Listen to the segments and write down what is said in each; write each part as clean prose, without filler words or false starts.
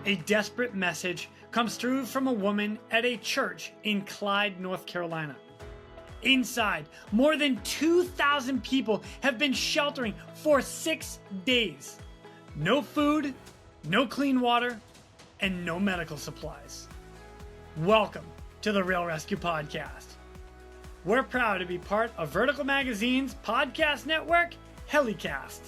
A desperate message comes through from a woman at a church in Clyde, North Carolina. Inside, more than 2,000 people have been sheltering for 6 days. No food, no clean water, and no medical supplies. Welcome to the Real ResQ Podcast. We're proud to be part of Vertical Magazine's podcast network, Helicast.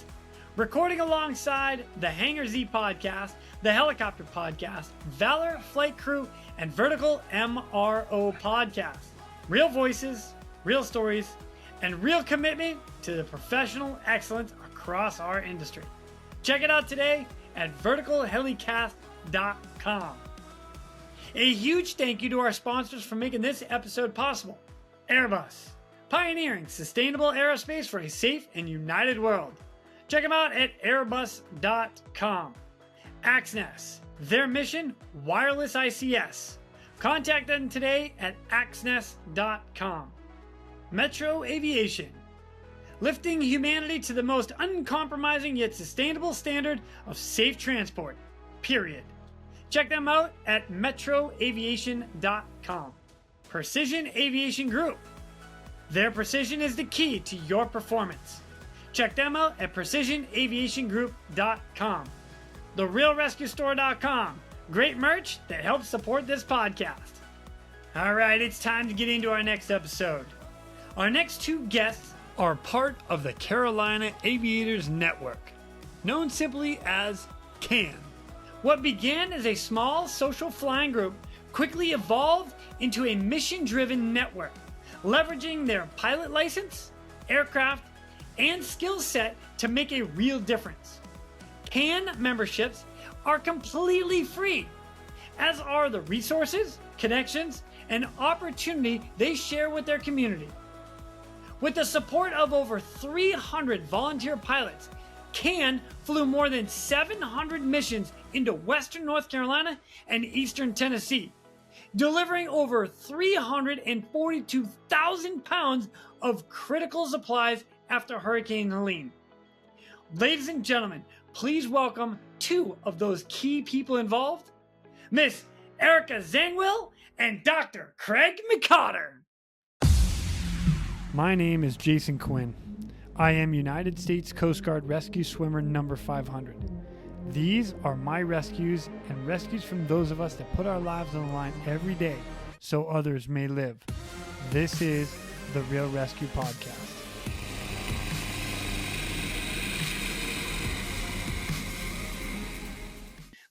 Recording alongside the Hangar Z Podcast, the Helicopter Podcast, Valor Flight Crew, and Vertical MRO Podcast. Real voices, real stories, and real commitment to the professional excellence across our industry. Check it out today at verticalhelicast.com. A huge thank you to our sponsors for making this episode possible. Airbus, pioneering sustainable aerospace for a safe and united world. Check them out at airbus.com. Axness, their mission, wireless ICS. Contact them today at axness.com. Metro Aviation, lifting humanity to the most uncompromising yet sustainable standard of safe transport, period. Check them out at metroaviation.com. Precision Aviation Group, their precision is the key to your performance. Check them out at precisionaviationgroup.com. TheRealResQStore.com, great merch that helps support this podcast. All right, it's time to get into our next episode. Our next two guests are part of the Carolina Aviators Network, known simply as CAN. What began as a small social flying group quickly evolved into a mission-driven network, leveraging their pilot license, aircraft, and skill set to make a real difference. CAN memberships are completely free, as are the resources, connections, and opportunity they share with their community. With the support of over 300 volunteer pilots, CAN flew more than 700 missions into Western North Carolina and Eastern Tennessee, delivering over 342,000 pounds of critical supplies after Hurricane Helene. Ladies and gentlemen, please welcome two of those key people involved, Miss Erica Zangwill and Dr. Craig McCotter. My name is Jason Quinn. I am United States Coast Guard Rescue Swimmer number 500. These are my rescues and rescues from those of us that put our lives on the line every day so others may live. This is the Real ResQ Podcast.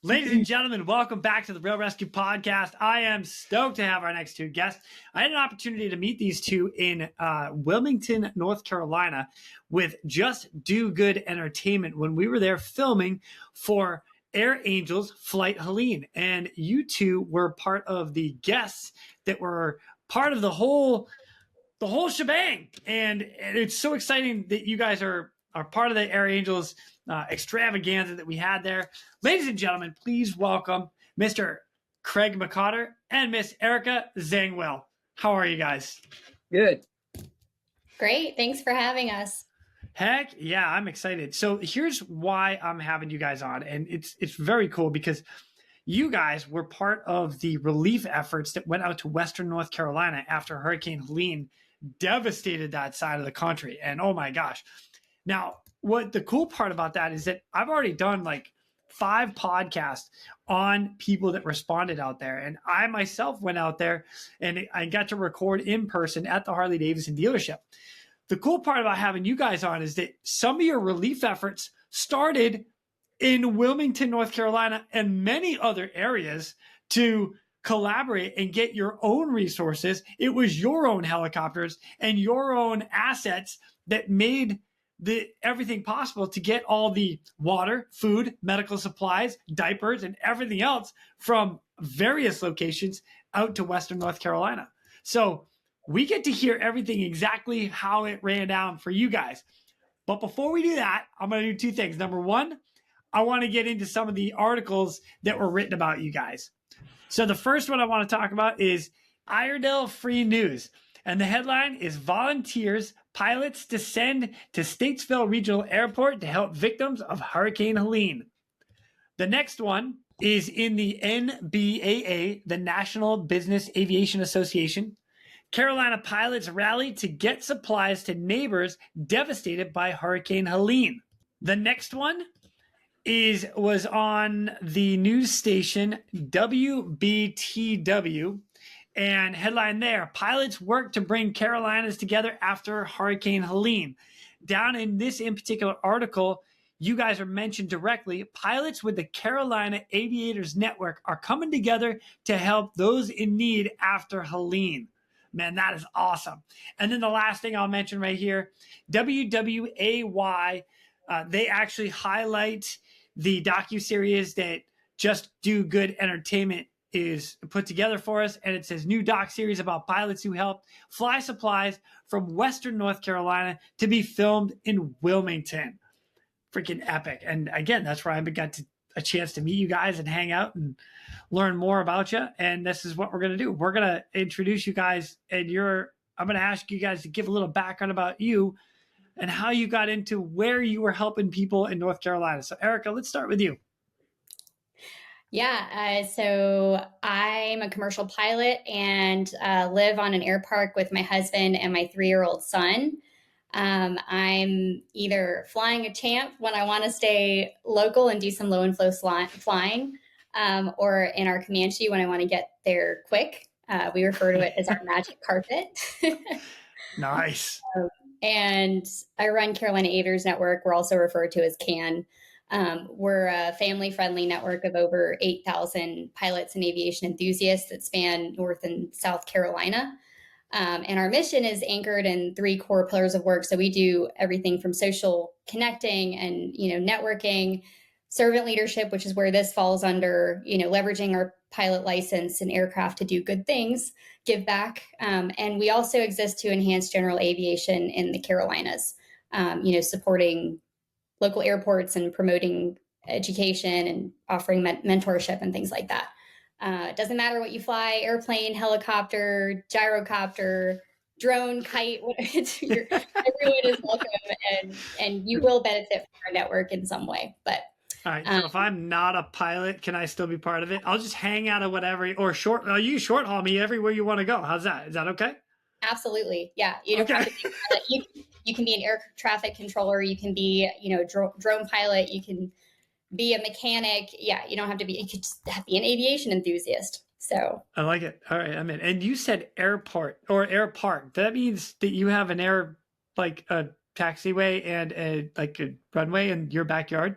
Ladies and gentlemen, welcome back to the Real ResQ Podcast. I am stoked to have our next two guests. I had an opportunity to meet these two in Wilmington, North Carolina with Just Do Good Entertainment when we were there filming for Air Angels Flight Helene. And you two were part of the guests that were part of the whole shebang. And it's so exciting that you guys are part of the Air Angels extravaganza that we had there. Ladies and gentlemen, please welcome Mr. Craig McCotter and Miss Erica Zangwill. How are you guys? Good. Great. Thanks for having us. Heck yeah, I'm excited. So here's why I'm having you guys on. And it's very cool because you guys were part of the relief efforts that went out to Western North Carolina after Hurricane Helene devastated that side of the country. And oh my gosh. Now, what the cool part about that is that I've already done like 5 podcasts on people that responded out there. And I myself went out there and I got to record in person at the Harley Davidson dealership. The cool part about having you guys on is that some of your relief efforts started in Wilmington, North Carolina, and many other areas to collaborate and get your own resources. It was your own helicopters and your own assets that made everything possible to get all the water, food, medical supplies, diapers, and everything else from various locations out to Western North Carolina. So we get to hear everything exactly how it ran down for you guys. But before we do that, I'm going to do 2 things. Number 1, I want to get into some of the articles that were written about you guys. So the first one I want to talk about is Iredell Free News. And the headline is Volunteers Pilots Descend to Statesville Regional Airport to Help Victims of Hurricane Helene. The next one, is in the NBAA, the National Business Aviation Association. Carolina pilots rallied to get supplies to neighbors devastated by Hurricane Helene. The next one was on the news station WBTW, and headline there: pilots work to bring Carolinas together after Hurricane Helene. Down in particular article, you guys are mentioned directly. Pilots with the Carolina Aviators Network are coming together to help those in need after Helene. Man, that is awesome. And then the last thing I'll mention right here, WWAY, they actually highlight the docuseries that Just Do Good Entertainment is put together for us. And it says new doc series about pilots who helped fly supplies from Western North Carolina to be filmed in Wilmington. Freaking epic. And again, that's where I got a chance to meet you guys and hang out and learn more about you. And this is what we're going to do. We're going to introduce you guys, and I'm going to ask you guys to give a little background about you and how you got into where you were helping people in North Carolina. So Erica, let's start with you. Yeah, so I'm a commercial pilot and live on an air park with my husband and my 3-year-old son. I'm either flying a champ when I want to stay local and do some low and flow flying, or in our Comanche when I want to get there quick. We refer to it as our magic carpet. Nice. And I run Carolina Aviators Network. We're also referred to as CAN. We're a family-friendly network of over 8,000 pilots and aviation enthusiasts that span North and South Carolina. And our mission is anchored in 3 core pillars of work. So we do everything from social connecting and, networking, servant leadership, which is where this falls under, leveraging our pilot license and aircraft to do good things, give back. And we also exist to enhance general aviation in the Carolinas, supporting local airports and promoting education and offering mentorship and things like that. It doesn't matter what you fly: airplane, helicopter, gyrocopter, drone, kite. Everyone is welcome, and you will benefit from our network in some way. But all right, so if I'm not a pilot, can I still be part of it? I'll just hang out of whatever, or you short haul me everywhere you want to go. How's that? Is that okay? Absolutely, yeah. You don't have to be a pilot. You can be an air traffic controller. You can be, drone pilot. You can be a mechanic. Yeah, you don't have to be. You could just be an aviation enthusiast. So I like it. All right, I'm in. And you said airport or air park. That means that you have an air, like a taxiway and a runway in your backyard.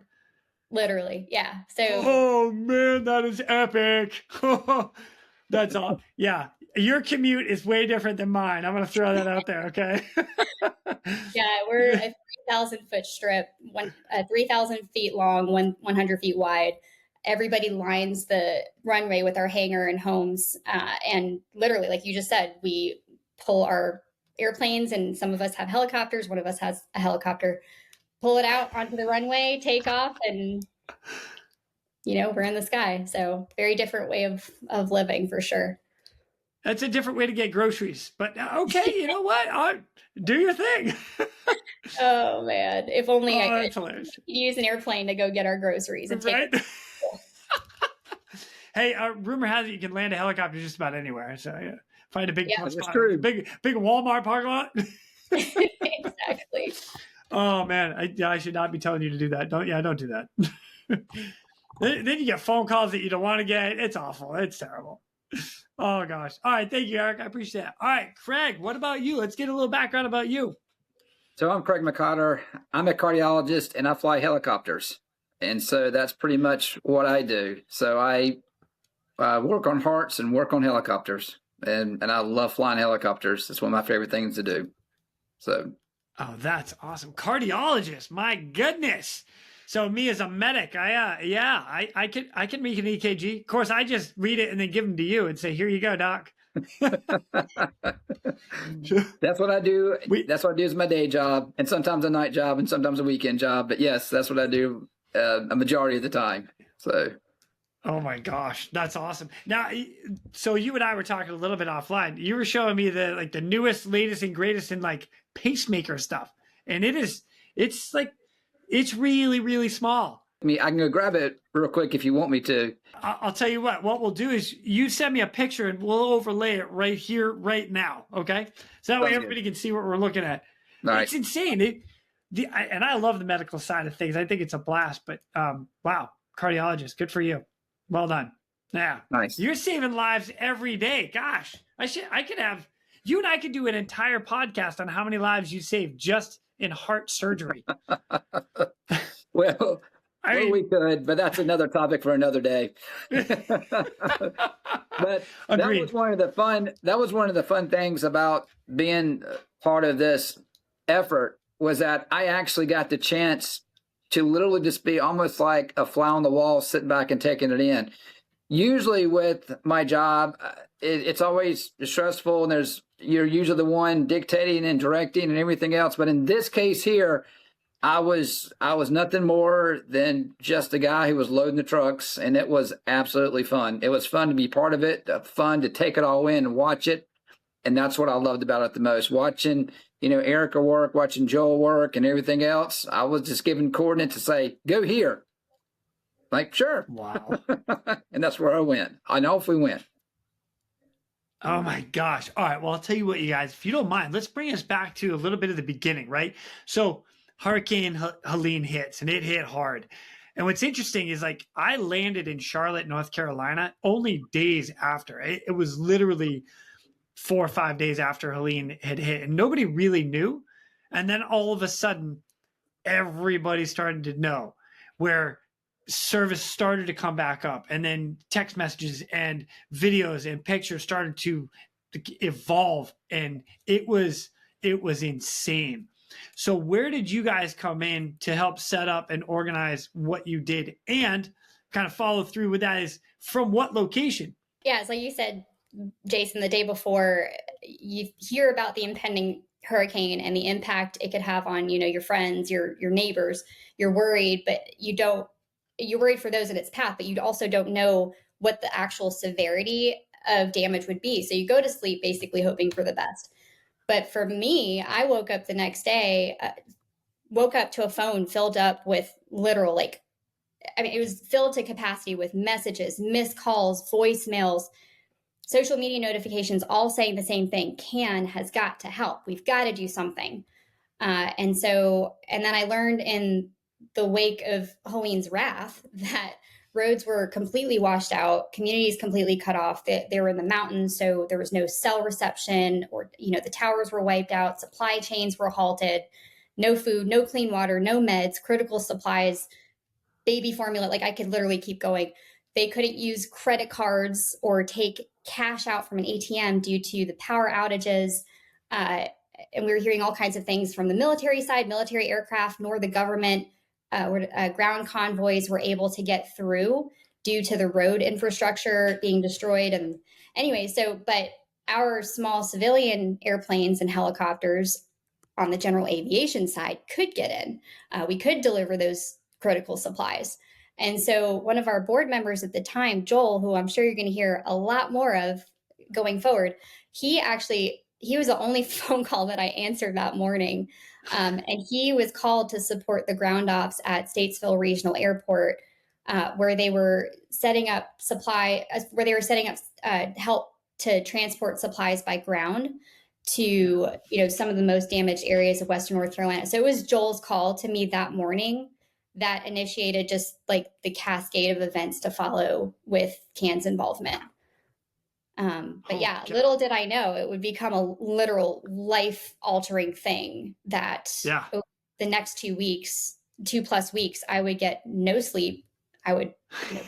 Literally, yeah. So. Oh man, that is epic. That's all. Yeah, your commute is way different than mine. I'm going to throw that out there. Okay. Yeah, we're a 3,000-foot strip, 3,000 feet long, 100 feet wide. Everybody lines the runway with our hangar and homes. And literally, like you just said, we pull our airplanes, and some of us have helicopters. One of us has a helicopter. Pull it out onto the runway, take off, and, we're in the sky. So very different way of living for sure. That's a different way to get groceries, but okay, you know what? Do your thing. Oh man, if only I could use an airplane to go get our groceries. And right? Hey, rumor has it you can land a helicopter just about anywhere. So yeah, find a big that's true. big Walmart parking lot. Exactly. Oh man, I should not be telling you to do that. Don't do that. Then you get phone calls that you don't want to get. It's awful. It's terrible. Oh gosh. All right. Thank you, Eric. I appreciate that. All right, Craig, what about you? Let's get a little background about you. So I'm Craig McCotter. I'm a cardiologist and I fly helicopters. And so that's pretty much what I do. So I work on hearts and work on helicopters. And I love flying helicopters. It's one of my favorite things to do. So. Oh, that's awesome. Cardiologist. My goodness. So me as a medic, I can make an EKG. Of course, I just read it and then give them to you and say, "Here you go, doc." That's what I do. That's what I do as my day job, and sometimes a night job, and sometimes a weekend job. But yes, that's what I do a majority of the time. So. Oh my gosh, that's awesome. Now, so you and I were talking a little bit offline. You were showing me the newest, latest, and greatest in pacemaker stuff, and it's really, really small. I can go grab it real quick if you want me to. I'll tell you what we'll do is you send me a picture and we'll overlay it right here, right now. Okay. So that way everybody can see what we're looking at. All right. It's insane. And I love the medical side of things. I think it's a blast, but wow, cardiologist, good for you. Well done. Yeah. Nice. You're saving lives every day. Gosh, you and I could do an entire podcast on how many lives you saved just in heart surgery. Well, we could, but that's another topic for another day. But agreed. That was one of the fun things about being part of this effort, was that I actually got the chance to literally just be almost like a fly on the wall, sitting back and taking it in. Usually with my job, it's always stressful, and you're usually the one dictating and directing and everything else. But in this case here, I was nothing more than just a guy who was loading the trucks, and it was absolutely fun. It was fun to be part of it, fun to take it all in and watch it. And that's what I loved about it the most. Watching, Erica work, watching Joel work and everything else. I was just given coordinates to say, go here. Like, sure. Wow. And that's where I went. I know if we went. Oh my gosh. All right. Well, I'll tell you what, you guys, if you don't mind, let's bring us back to a little bit of the beginning, right? So Hurricane Helene hits, and it hit hard. And what's interesting is, like, I landed in Charlotte, North Carolina, only days after. It was literally 4 or 5 days after Helene had hit, and nobody really knew. And then all of a sudden, everybody started to know, where service started to come back up, and then text messages and videos and pictures started to evolve, and it was insane. So where did you guys come in to help set up and organize what you did, and kind of follow through with that? Is from what location? Yeah, it's like you said, Jason, the day before, you hear about the impending hurricane and the impact it could have on, your friends, your neighbors. You're worried, but you're worried for those in its path, but you also don't know what the actual severity of damage would be. So you go to sleep basically hoping for the best. But for me, I woke up the next day, to a phone filled up with literal, it was filled to capacity with messages, missed calls, voicemails, social media notifications, all saying the same thing. CAN has got to help. We've got to do something. And then I learned in the wake of Helene's wrath that roads were completely washed out, communities completely cut off. They were in the mountains, so there was no cell reception, or, the towers were wiped out, supply chains were halted, no food, no clean water, no meds, critical supplies, baby formula. I could literally keep going. They couldn't use credit cards or take cash out from an ATM due to the power outages. And we were hearing all kinds of things from the military side, military aircraft, nor the government. Ground convoys were able to get through due to the road infrastructure being destroyed. And anyway, but our small civilian airplanes and helicopters on the general aviation side could get in. We could deliver those critical supplies. And so one of our board members at the time, Joel, who I'm sure you're going to hear a lot more of going forward, he was the only phone call that I answered that morning. And he was called to support the ground ops at Statesville Regional Airport, where they were setting up help to transport supplies by ground to, some of the most damaged areas of Western North Carolina. So it was Joel's call to me that morning that initiated just the cascade of events to follow with CAN's involvement. But yeah, little did I know it would become a literal life-altering thing that over the next 2+ weeks, I would get no sleep. I would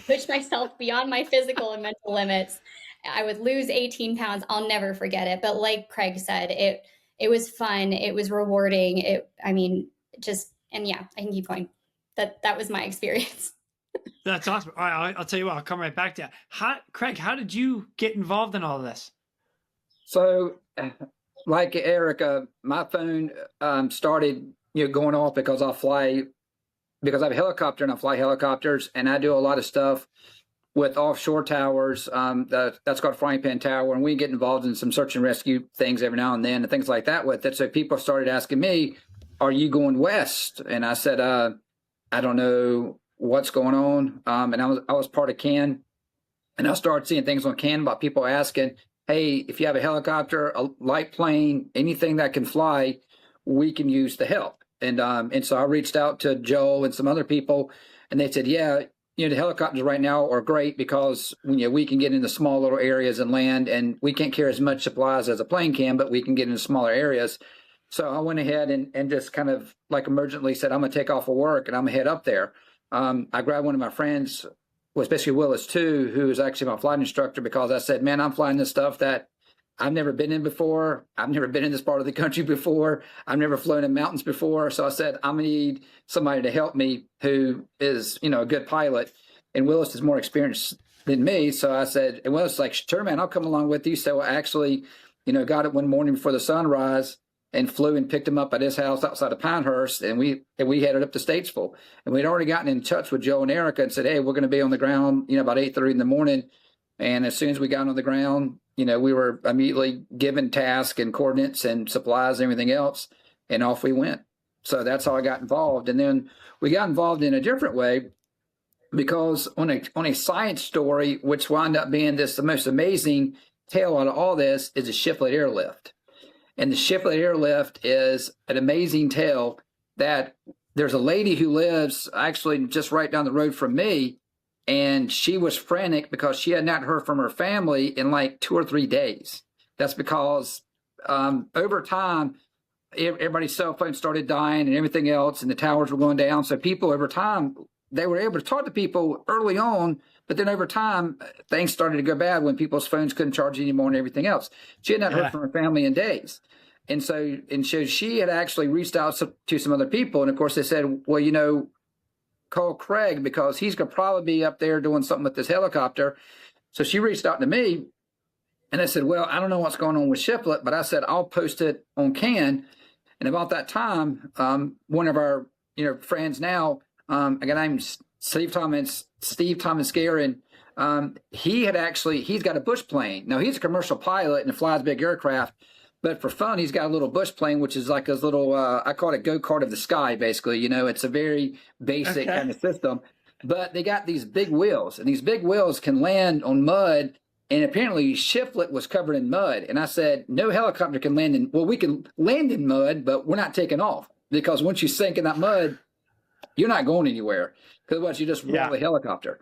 push myself beyond my physical and mental limits. I would lose 18 pounds. I'll never forget it. But like Craig said, it was fun. It was rewarding. I can keep going. That was my experience. That's awesome. All right, I'll tell you what, I'll come right back to you. Craig, how did you get involved in all of this? So, like Erica, my phone started going off because I have a helicopter and I fly helicopters, and I do a lot of stuff with offshore towers. That's called Frying Pan Tower, and we get involved in some search and rescue things every now and then and things like that with it. So people started asking me, "Are you going west?" And I said, "I don't know what's going on. And I was part of CAN, and I started seeing things on CAN about people asking, hey, if you have a helicopter, a light plane, anything that can fly, we can use the help. And so I reached out to Joe and some other people, and they said, yeah, the helicopters right now are great because we can get into small little areas and land, and we can't carry as much supplies as a plane can, but we can get into smaller areas. So I went ahead and just kind of like emergently said, I'm going to take off of work and I'm going to head up there. I grabbed one of my friends, well, especially Willis too, who is actually my flight instructor, because I said, man, I'm flying this stuff that I've never been in before. I've never been in this part of the country before. I've never flown in mountains before. So I said, I'm going to need somebody to help me who is, a good pilot. And Willis is more experienced than me. So I said, and Willis was like, sure, man, I'll come along with you. So I actually, got it one morning before the sunrise and flew and picked him up at his house outside of Pinehurst. And we headed up to Statesville. And we'd already gotten in touch with Joe and Erica and said, hey, we're going to be on the ground, about 8:30 in the morning. And as soon as we got on the ground, we were immediately given tasks and coordinates and supplies and everything else, and off we went. So that's how I got involved. And then we got involved in a different way, because on a science story, which wound up being the most amazing tale out of all this, is a shiplet airlift. And the shiplet airlift is an amazing tale that there's a lady who lives actually just right down the road from me, and she was frantic because she had not heard from her family in like 2 or 3 days. That's because over time, everybody's cell phones started dying and everything else, and the towers were going down. So people over time, they were able to talk to people early on, but then over time, things started to go bad when people's phones couldn't charge anymore and everything else. She had not heard from her family in days. And so she had actually reached out to some other people. And of course, they said, well, call Craig because he's going to probably be up there doing something with this helicopter. So she reached out to me, and I said, well, I don't know what's going on with shiplet, but I said, I'll post it on CAN. And about that time, one of our, friends now, a guy named Steve Thomas Guerin, he's got a bush plane. Now, he's a commercial pilot and flies big aircraft, but for fun, he's got a little bush plane, which is like his little, I call it go-kart of the sky, basically. It's a very basic kind of system. But they got these big wheels, and these big wheels can land on mud, and apparently shiplet was covered in mud. And I said, no helicopter can land we can land in mud, but we're not taking off, because once you sink in that mud, you're not going anywhere, because once you just roll the helicopter.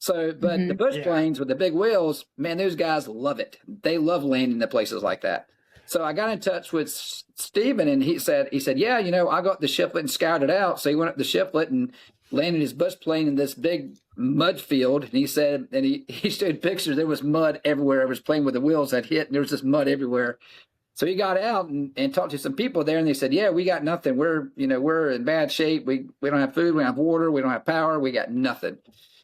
So, but the bush planes with the big wheels, man, those guys love it. They love landing in places like that. So I got in touch with Stephen, and he said, yeah, I got the shiplet and scouted it out. So he went up the shiplet and landed his bush plane in this big mud field. And he said, and he showed pictures. There was mud everywhere. It was plane with the wheels had hit, and there was this mud everywhere. So he got out and talked to some people there, and they said, yeah, we got nothing. We're in bad shape. We don't have food. We don't have water. We don't have power. We got nothing.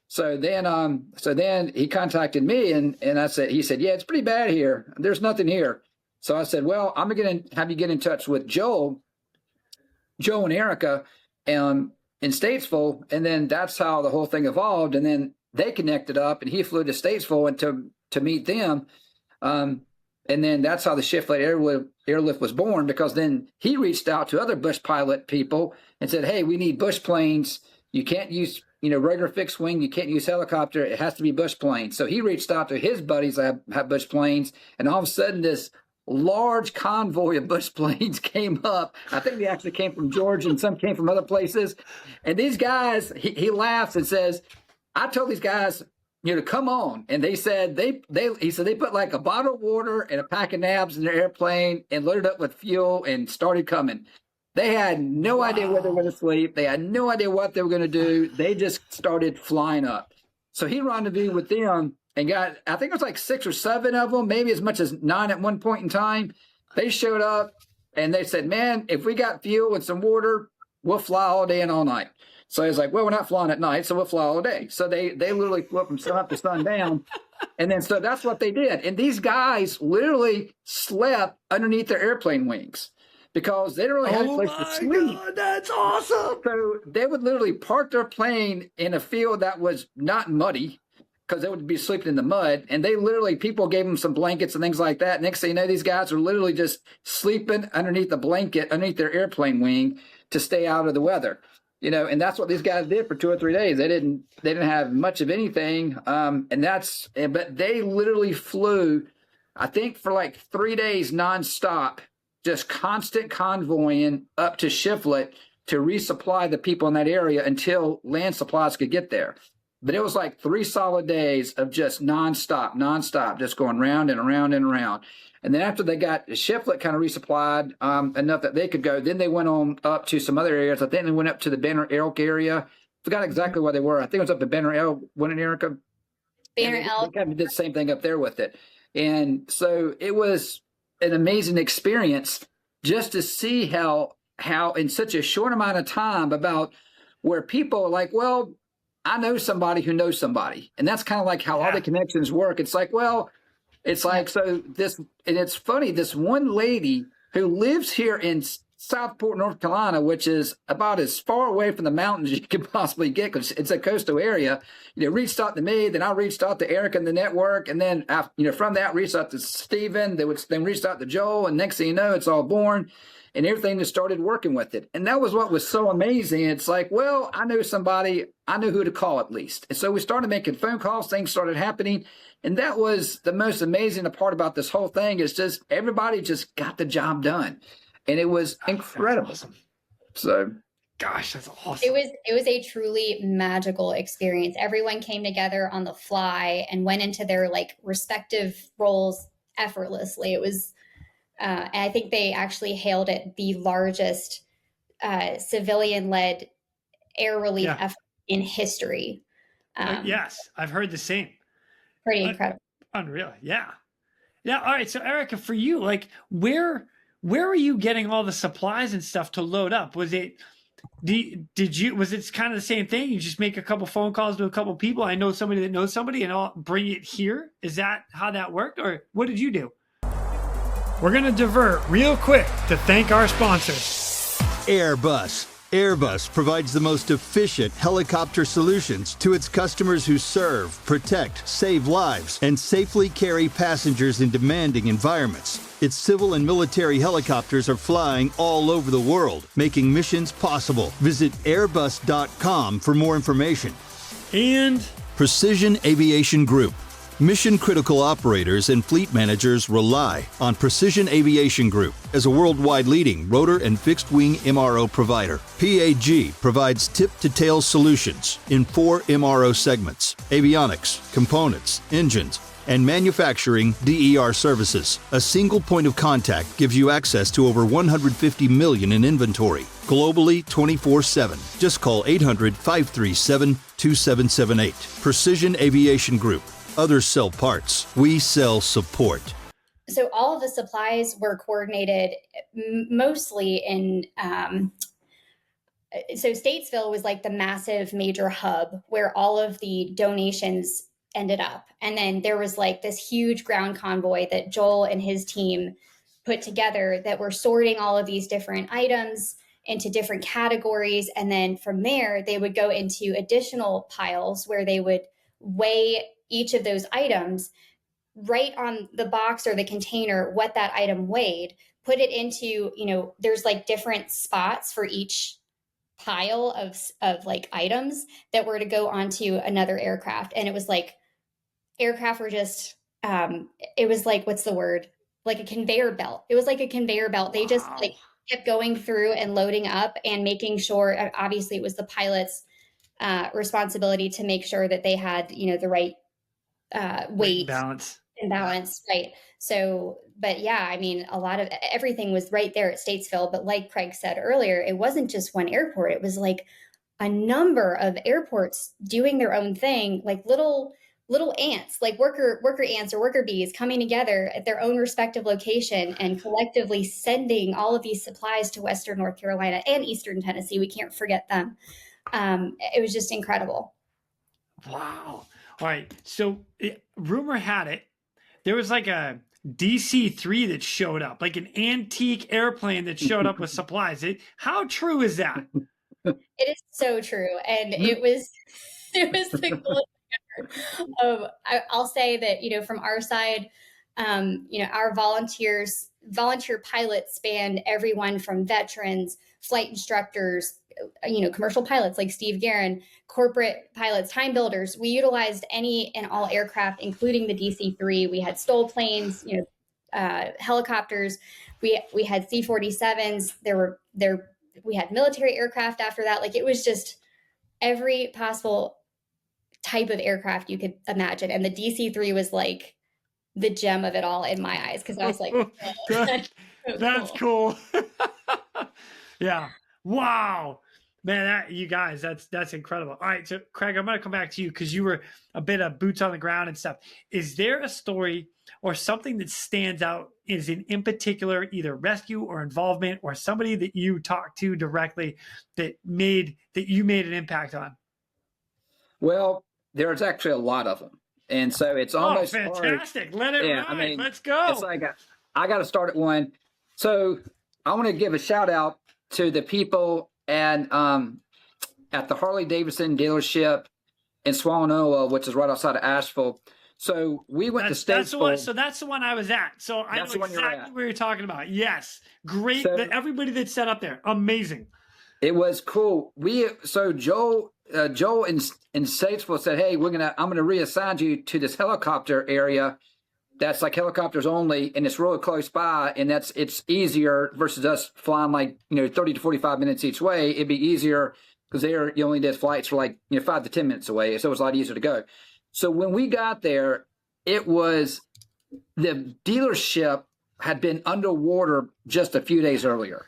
So then he contacted me, and he said, yeah, it's pretty bad here. There's nothing here. So I said, well, I'm going to have you get in touch with Joe and Erica in Statesville. And then that's how the whole thing evolved. And then they connected up, and he flew to Statesville and to meet them. And then that's how the shiplet airlift was born, because then he reached out to other bush pilot people and said, hey, we need bush planes. You can't use, regular fixed wing. You can't use helicopter. It has to be bush planes. So he reached out to his buddies that have bush planes, and all of a sudden this large convoy of bush planes came up. I think they actually came from Georgia, and some came from other places. And these guys, he laughs and says, I told these guys, to come on. And they said, he said they put like a bottle of water and a pack of nabs in their airplane and loaded up with fuel and started coming. They had no idea where they were going to sleep. They had no idea what they were going to do. They just started flying up. So he rendezvoused with them and got, I think it was like 6 or 7 of them, maybe as much as 9 at one point in time. They showed up and they said, man, if we got fuel and some water, we'll fly all day and all night. So I was like, well, we're not flying at night, so we'll fly all day. So they literally flew from sun up to sundown. And then so that's what they did. And these guys literally slept underneath their airplane wings, because they didn't really have a place to sleep. God, that's awesome. So they would literally park their plane in a field that was not muddy, because they would be sleeping in the mud. And they literally, people gave them some blankets and things like that. Next thing you know, these guys are literally just sleeping underneath the blanket, underneath their airplane wing, to stay out of the weather. and that's what these guys did for 2 or 3 days. They didn't have much of anything. But they literally flew, I think, for like 3 days nonstop, just constant convoying up to Shiflet to resupply the people in that area until land supplies could get there. But it was like 3 solid days of just nonstop, just going round and around and around. And then after they got Shiflet kind of resupplied enough that they could go, then they went on up to some other areas. I think they went up to the Banner Elk area. Forgot exactly where they were. I think it was up to Banner Elk, wasn't it, Erica? Banner Elk. They kind of did the same thing up there with it. And so it was an amazing experience just to see how in such a short amount of time, about where people are like, well, I know somebody who knows somebody. And that's kind of like how all the connections work. It's like, well, it's like, so this, and it's funny, this one lady who lives here in Southport, North Carolina, which is about as far away from the mountains as you could possibly get, because it's a coastal area, reached out to me, then I reached out to Eric and the network. And then, from that, reached out to Stephen, then reached out to Joel. And next thing you know, it's all born. And everything just started working with it. And that was what was so amazing. It's like, well, I know somebody, I knew who to call at least. And so we started making phone calls, things started happening. And that was the most amazing part about this whole thing, is just everybody just got the job done. And it was incredible. Awesome. So, gosh, that's awesome. It was a truly magical experience. Everyone came together on the fly and went into their respective roles effortlessly. It was, and I think they actually hailed it the largest civilian-led air relief effort in history. Yes, I've heard the same. Pretty incredible. Unreal. Yeah. Yeah. All right. So Erica, for you, where are you getting all the supplies and stuff to load up? Was it kind of the same thing? You just make a couple phone calls to a couple people. I know somebody that knows somebody, and I'll bring it here. Is that how that worked? Or what did you do? We're going to divert real quick to thank our sponsors. Airbus. Airbus provides the most efficient helicopter solutions to its customers who serve, protect, save lives, and safely carry passengers in demanding environments. Its civil and military helicopters are flying all over the world, making missions possible. Visit airbus.com for more information. And Precision Aviation Group. Mission-critical operators and fleet managers rely on Precision Aviation Group as a worldwide leading rotor and fixed-wing MRO provider. PAG provides tip-to-tail solutions in 4 MRO segments: avionics, components, engines, and manufacturing DER services. A single point of contact gives you access to over 150 million in inventory, globally 24/7. Just call 800-537-2778. Precision Aviation Group. Others sell parts. We sell support. So all of the supplies were coordinated mostly in, so Statesville was the massive major hub where all of the donations ended up. And then there was this huge ground convoy that Joel and his team put together that were sorting all of these different items into different categories. And then from there, they would go into additional piles where they would weigh each of those items, write on the box or the container what that item weighed, put it into, there's different spots for each pile of items that were to go onto another aircraft. And it was aircraft were just, it was what's the word? A conveyor belt. It was a conveyor belt. They just kept going through and loading up and making sure, obviously it was the pilot's responsibility to make sure that they had, the right weight and balance. Right. So, but yeah, I mean, a lot of everything was right there at Statesville, but like Craig said earlier, it wasn't just one airport. It was a number of airports doing their own thing, little ants, worker ants or worker bees coming together at their own respective location and collectively sending all of these supplies to Western North Carolina and Eastern Tennessee. We can't forget them. It was just incredible. Wow. All right. So rumor had it, there was a DC-3 that showed up, an antique airplane that showed up with supplies. How true is that? It is so true. And it was the coolest thing ever. I'll say that, from our side, our volunteer pilots spanned everyone from veterans, flight instructors, commercial pilots like Steve Guerin, corporate pilots, time builders. We utilized any and all aircraft, including the DC-3. We had STOL planes, helicopters. We had C-47s. We had military aircraft after that. Like, it was just every possible type of aircraft you could imagine. And the DC-3 was like the gem of it all in my eyes, because I was like, that's cool. Yeah. Wow. Man, you guys, that's incredible. All right, so Craig, I'm going to come back to you because you were a bit of boots on the ground and stuff. Is there a story or something that stands out in particular, either rescue or involvement, or somebody that you talked to directly that you made an impact on? Well, there's actually a lot of them. And so it's almost fantastic. hard. Let it ride. I mean, let's go. It's like I got to start at one. So I want to give a shout out to the people at the Harley Davidson dealership in Swannanoa, which is right outside of Asheville. So we went to Statesville. So that's the one I was at. So I know exactly what you're talking about. Yes. Great. So, everybody that's set up there. Amazing. It was cool. Joel in Statesville said, "Hey, I'm gonna reassign you to this helicopter area that's like helicopters only, and it's really close by, and it's easier versus us flying like 30 to 45 minutes each way. It'd be easier because there you only did flights for like 5 to 10 minutes away, so it was a lot easier to go." So when we got there, it was the dealership had been underwater just a few days earlier.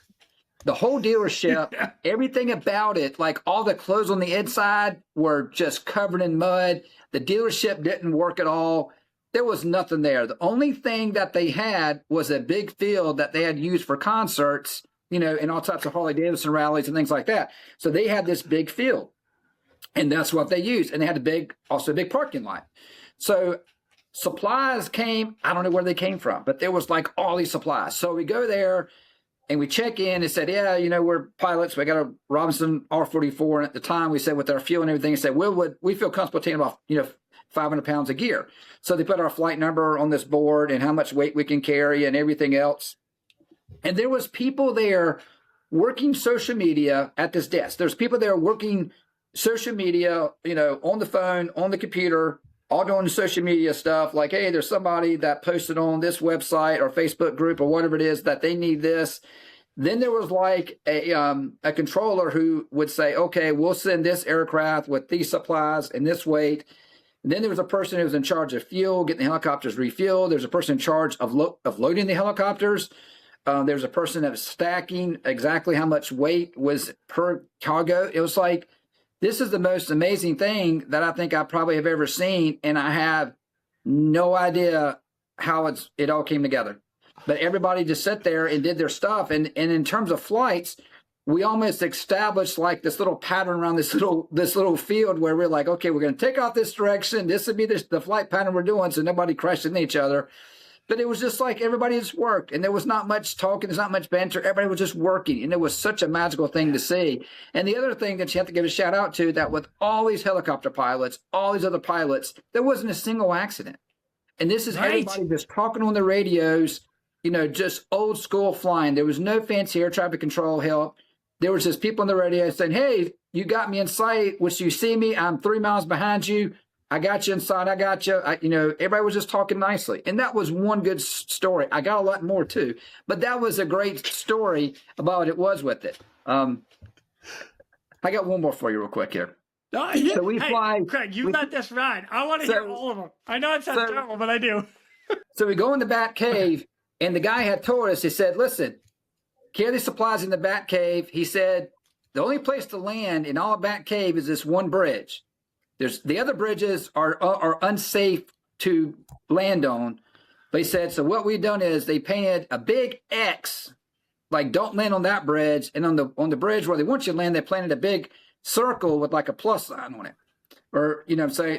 The whole dealership, everything about it, like all the clothes on the inside were just covered in mud. The dealership didn't work at all. There was nothing there. The only thing that they had was a big field that they had used for concerts, and all types of Harley Davidson rallies and things like that. So they had this big field, and that's what they used. And they had also a big parking lot. So supplies came. I don't know where they came from, but there was like all these supplies. So we go there. And we check in and said, yeah, we're pilots. We got a Robinson R44. And at the time we said with our fuel and everything, we said, we feel comfortable taking about, 500 pounds of gear. So they put our flight number on this board and how much weight we can carry and everything else. And there was people there working social media at this desk. There's people there working social media, on the phone, on the computer, all doing social media stuff. Like, hey, there's somebody that posted on this website or Facebook group or whatever it is that they need this. Then there was like a controller who would say, okay, we'll send this aircraft with these supplies and this weight. And then there was a person who was in charge of fuel, getting the helicopters refueled. There's a person in charge of loading the helicopters. There's a person that was stacking exactly how much weight was per cargo. It was like, this is the most amazing thing that I think I probably have ever seen, and I have no idea how it all came together. But everybody just sat there and did their stuff. And in terms of flights, we almost established like this little pattern around this little field where we're like, okay, we're going to take off this direction. This would be the flight pattern we're doing, so nobody crashed into each other. But it was just like everybody just worked, and there was not much talking. There's not much banter. Everybody was just working, and it was such a magical thing to see. And the other thing that you have to give a shout out to, that with all these helicopter pilots, all these other pilots, there wasn't a single accident. And this is everybody just talking on the radios, just old school flying. There was no fancy air traffic control help. There was just people on the radio saying, hey, you got me in sight. Once you see me, I'm 3 miles behind you. I got you inside. I got you. Everybody was just talking nicely. And that was one good story. I got a lot more too, but that was a great story about what it was with it. I got one more for you real quick here. So we fly. Craig, you let this ride. I want to hear all of them. I know it sounds terrible, but I do. So we go in the Bat Cave, and the guy had told us, he said, listen, carry the supplies in the Bat Cave. He said, the only place to land in all of Bat Cave is this one bridge. The other bridges are unsafe to land on. But he said, so what we've done is they painted a big X, like don't land on that bridge. And on the bridge where they want you to land, they planted a big circle with like a plus sign on it. Or,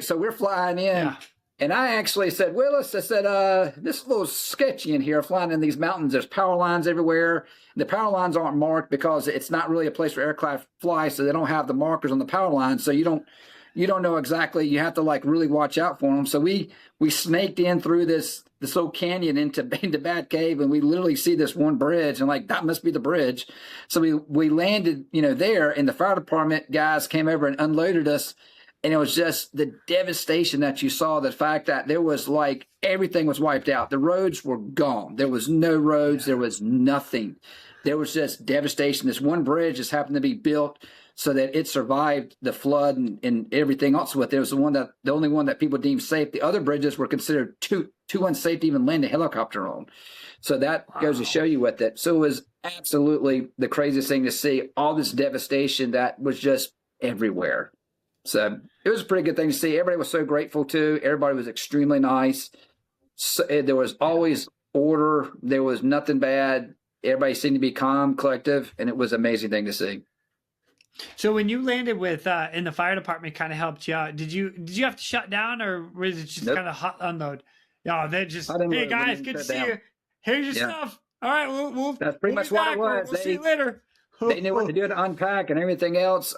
so we're flying in. Yeah. And I actually said, Willis, I said, this is a little sketchy in here, flying in these mountains. There's power lines everywhere. The power lines aren't marked because it's not really a place where aircraft fly, so they don't have the markers on the power lines. So you don't you don't know exactly. You have to like really watch out for them. So we snaked in through this little canyon into Bat Cave, and we literally see this one bridge, and like that must be the bridge. So we landed, there, and the fire department guys came over and unloaded us. And it was just the devastation that you saw, the fact that there was like everything was wiped out. The roads were gone. There was no roads. There was nothing. There was just devastation. This one bridge just happened to be built so that it survived the flood and everything else with it. It was the only one that people deemed safe. The other bridges were considered too unsafe to even land a helicopter on. So that goes to show you with it. So it was absolutely the craziest thing to see, all this devastation that was just everywhere. So it was a pretty good thing to see. Everybody was so grateful too. Everybody was extremely nice. So, there was always order. There was nothing bad. Everybody seemed to be calm, collective, and it was an amazing thing to see. So when you landed with and the fire department kind of helped you out, did you have to shut down, or was it just kind of hot unload? No, they just, hey guys, good to see you. Here's your stuff. All right, we'll that's pretty much what it was. We'll see you later. They knew what to do to unpack and everything else.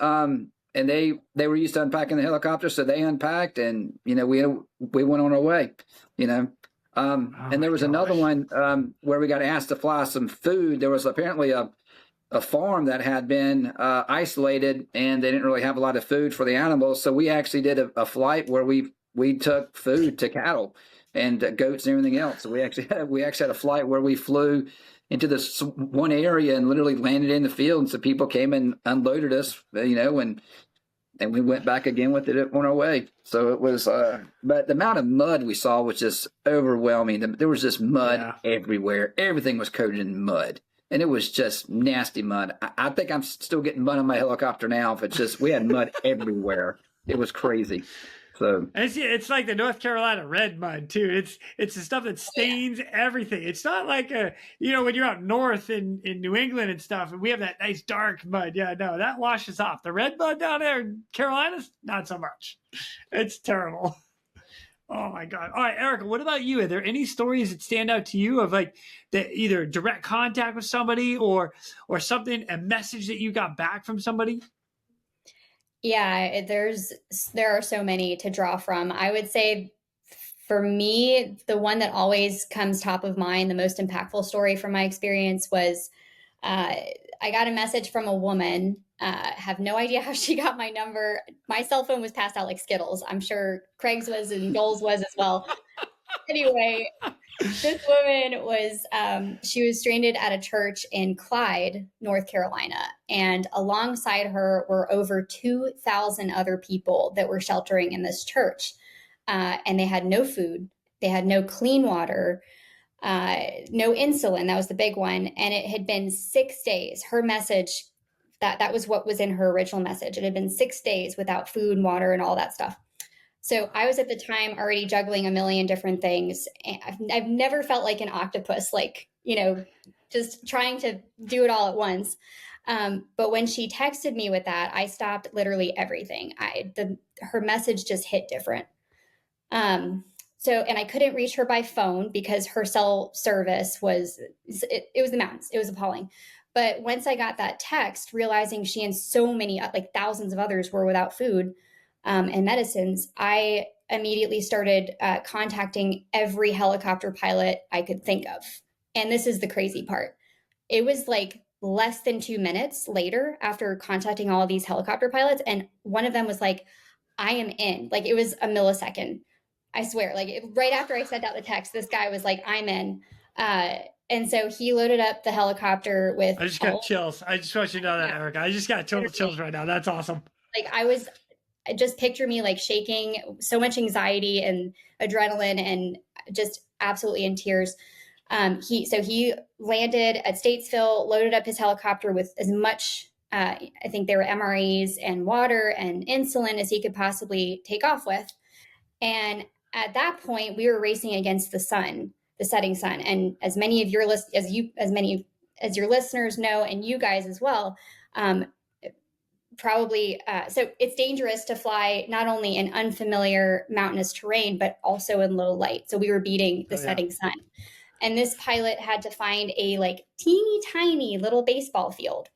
And they were used to unpacking the helicopter, so they unpacked, and we went on our way. And there was another one where we got asked to fly some food. There was apparently a farm that had been isolated, and they didn't really have a lot of food for the animals. So we actually did a flight where we took food to cattle and goats and everything else. So we actually had a flight where we flew into this one area and literally landed in the field, and some people came and unloaded us, and we went back again with it on our way. So it was, but the amount of mud we saw was just overwhelming. There was just mud everywhere. Everything was coated in mud, and it was just nasty mud. I think I'm still getting mud on my helicopter now. If it's just, we had mud everywhere. It was crazy. So it's like the North Carolina red mud too. It's the stuff that stains everything. It's not like when you're out north in New England and stuff, and we have that nice dark mud. Yeah, no, that washes off. The red mud down there in Carolina, not so much. It's terrible. Oh my God. All right, Erica, what about you? Are there any stories that stand out to you of like that either direct contact with somebody or something, a message that you got back from somebody? Yeah, there are so many to draw from. I would say for me, the one that always comes top of mind, the most impactful story from my experience was I got a message from a woman. Have no idea how she got my number. My cell phone was passed out like Skittles. I'm sure Craig's was and Joel's was as well. Anyway, this woman was, she was stranded at a church in Clyde, North Carolina. And alongside her were over 2,000 other people that were sheltering in this church. And they had no food. They had no clean water, no insulin. That was the big one. And it had been 6 days. Her message, that was what was in her original message. It had been 6 days without food and water and all that stuff. So I was at the time already juggling a million different things. I've never felt like an octopus, like, just trying to do it all at once. But when she texted me with that, I stopped literally everything. Her message just hit different. And I couldn't reach her by phone because her cell service it was the mountains. It was appalling. But once I got that text, realizing she and so many, like thousands of others were without food, and medicines, I immediately started contacting every helicopter pilot I could think of. And this is the crazy part. It was like less than 2 minutes later after contacting all of these helicopter pilots. And one of them was like, I am in. Like, it was a millisecond. I swear, right after I sent out the text, this guy was like, I'm in. And so he loaded up the helicopter with. I just got chills. I just want you to know that, Erica. I just got total chills right now. That's awesome. Just picture me like shaking, so much anxiety and adrenaline and just absolutely in tears. He landed at Statesville, loaded up his helicopter with as much, I think there were MREs and water and insulin as he could possibly take off with. And at that point, we were racing against the sun, the setting sun. And as many of your as your listeners know, and you guys as well, so it's dangerous to fly not only in unfamiliar mountainous terrain, but also in low light. So we were beating the setting sun. And this pilot had to find a teeny tiny little baseball field.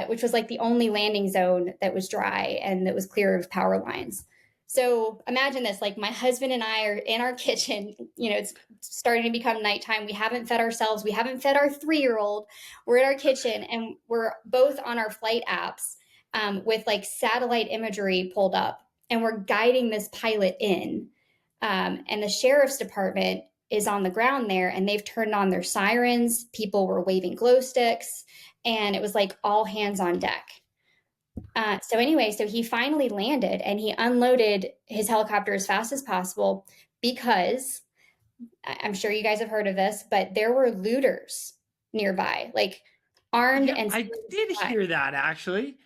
which was like the only landing zone that was dry and that was clear of power lines. So imagine this, like my husband and I are in our kitchen, it's starting to become nighttime. We haven't fed ourselves. We haven't fed our 3-year-old. We're in our kitchen and we're both on our flight apps with like satellite imagery pulled up, and we're guiding this pilot in. And the sheriff's department is on the ground there, and they've turned on their sirens. People were waving glow sticks, and it was like all hands on deck. So he finally landed and he unloaded his helicopter as fast as possible, because I'm sure you guys have heard of this, but there were looters nearby, like armed. Yeah, and I did hear that, actually.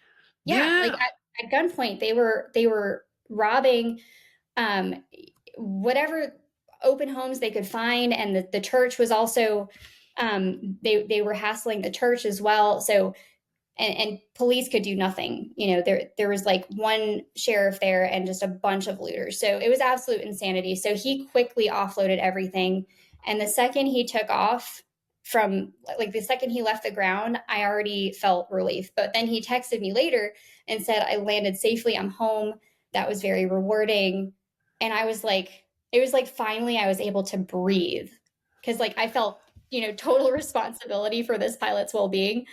Yeah. Like at gunpoint, they were robbing whatever open homes they could find. And the church was also, they were hassling the church as well. So, and police could do nothing. There was like one sheriff there and just a bunch of looters. So it was absolute insanity. So he quickly offloaded everything. And the second he took off the second he left the ground, I already felt relief. But then he texted me later and said, I landed safely. I'm home. That was very rewarding. And I was like, it was like, finally I was able to breathe, because like I felt, total responsibility for this pilot's well-being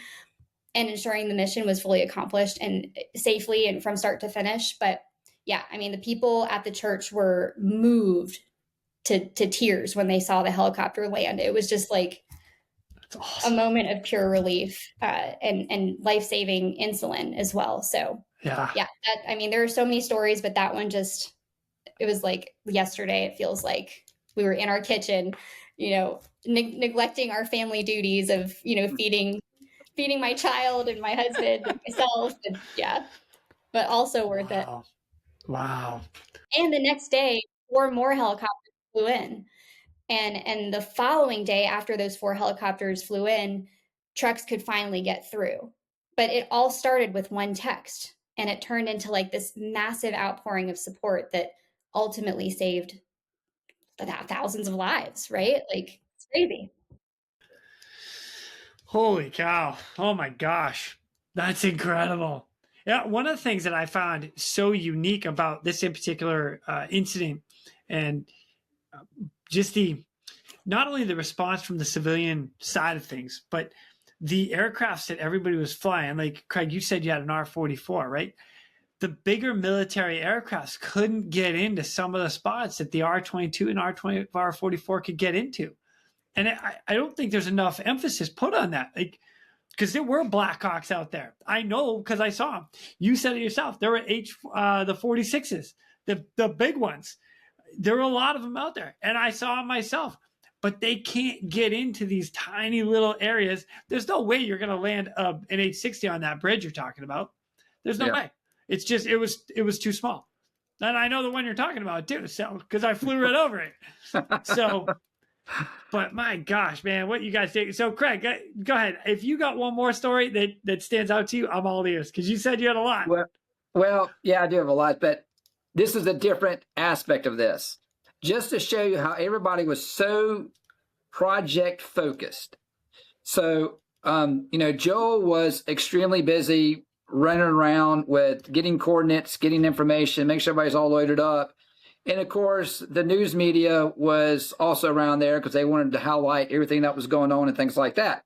and ensuring the mission was fully accomplished and safely and from start to finish. But yeah, I mean, the people at the church were moved to tears when they saw the helicopter land. It was just like a moment of pure relief, and life-saving insulin as well. So yeah, there are so many stories, but that one it was like yesterday. It feels like we were in our kitchen, neglecting our family duties of, feeding my child and my husband and myself. And but also worth it. Wow. And the next day, 4 more helicopters flew in. And the following day, after those 4 helicopters flew in, trucks could finally get through. But it all started with one text, and it turned into like this massive outpouring of support that ultimately saved thousands of lives, right? Like, it's crazy. Holy cow. Oh my gosh. That's incredible. Yeah. One of the things that I found so unique about this in particular incident, and just not only the response from the civilian side of things, but the aircrafts that everybody was flying. Like Craig, you said you had an R-44, right? The bigger military aircrafts couldn't get into some of the spots that the R-22 and R-44 could get into. And I don't think there's enough emphasis put on that. Like, because there were Blackhawks out there. I know, because I saw them. You said it yourself. There were the 46s, the big ones. There were a lot of them out there, and I saw them myself. But they can't get into these tiny little areas. There's no way you're going to land an H-60 on that bridge you're talking about. There's no way. It's just it was too small. And I know the one you're talking about too, so because I flew right over it. So. But my gosh, man, what you guys think? So, Craig, go ahead. If you got one more story that stands out to you, I'm all ears, because you said you had a lot. Well, yeah, I do have a lot, but this is a different aspect of this. Just to show you how everybody was so project focused. So, Joel was extremely busy running around with getting coordinates, getting information, make sure everybody's all loaded up. And of course, the news media was also around there because they wanted to highlight everything that was going on and things like that.